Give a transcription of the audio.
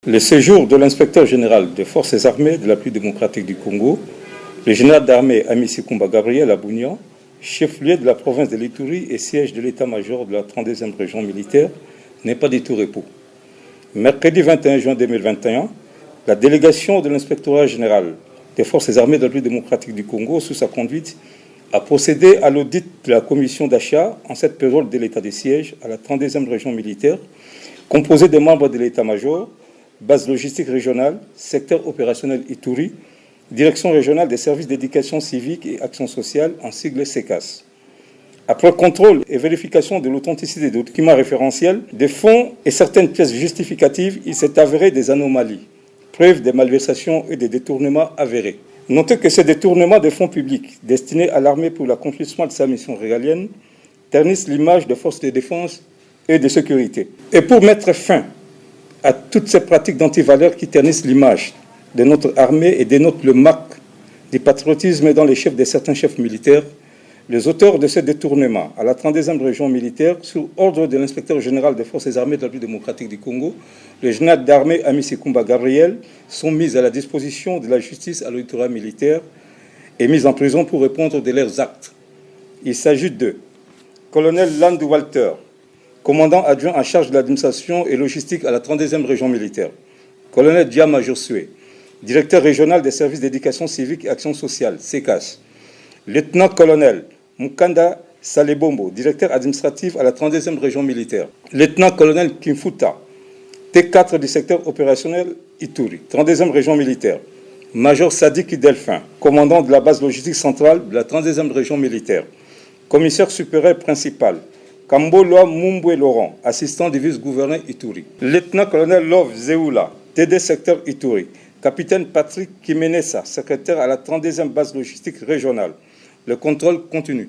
Le séjour de l'inspecteur général des forces armées de la République démocratique du Congo, le général d'armée Amici Kumba Gabriel à Bounian, chef-lieu de la province de l'Ituri et siège de l'état-major de la 32e région militaire, n'est pas du tout repos. Mercredi 21 juin 2021, la délégation de l'inspectorat général des forces armées de la République démocratique du Congo, sous sa conduite, a procédé à l'audit de la commission d'achat en cette période de l'état de siège à la 32e région militaire, composée des membres de l'état-major, base logistique régionale, secteur opérationnel Ituri, direction régionale des services d'éducation civique et action sociale, en sigle SECAS. Après contrôle et vérification de l'authenticité des documents référentiels, des fonds et certaines pièces justificatives, il s'est avéré des anomalies, preuve des malversations et des détournements avérés. Notez que ces détournements de fonds publics destinés à l'armée pour l'accomplissement de sa mission régalienne ternissent l'image des forces de défense et de sécurité. Et pour mettre fin à toutes ces pratiques d'antivaleurs qui ternissent l'image de notre armée et dénotent le marque du patriotisme dans les chefs de certains chefs militaires, les auteurs de ces détournements à la 32e région militaire, sous ordre de l'inspecteur général des forces armées de la République démocratique du Congo, le général d'armée Amici Kumba Gabriel, sont mis à la disposition de la justice à l'autorité militaire et mis en prison pour répondre de leurs actes. Il s'agit de colonel Landou Walter, commandant adjoint en charge de l'administration et logistique à la 32e région militaire, colonel Diama Josué, directeur régional des services d'éducation civique et action sociale, SECAS, lieutenant-colonel Mukanda Salebombo, directeur administratif à la 32e région militaire, lieutenant-colonel Kimfuta, T4 du secteur opérationnel Ituri, 32e région militaire, major Sadiki Delphin, commandant de la base logistique centrale de la 32e région militaire, commissaire supérieur principal, Kamboloa Mumbwe Laurent, assistant du vice-gouverneur Ituri, lieutenant-colonel Love Zeoula, TD secteur Ituri, capitaine Patrick Kimenessa, secrétaire à la 32e base logistique régionale. Le contrôle continue.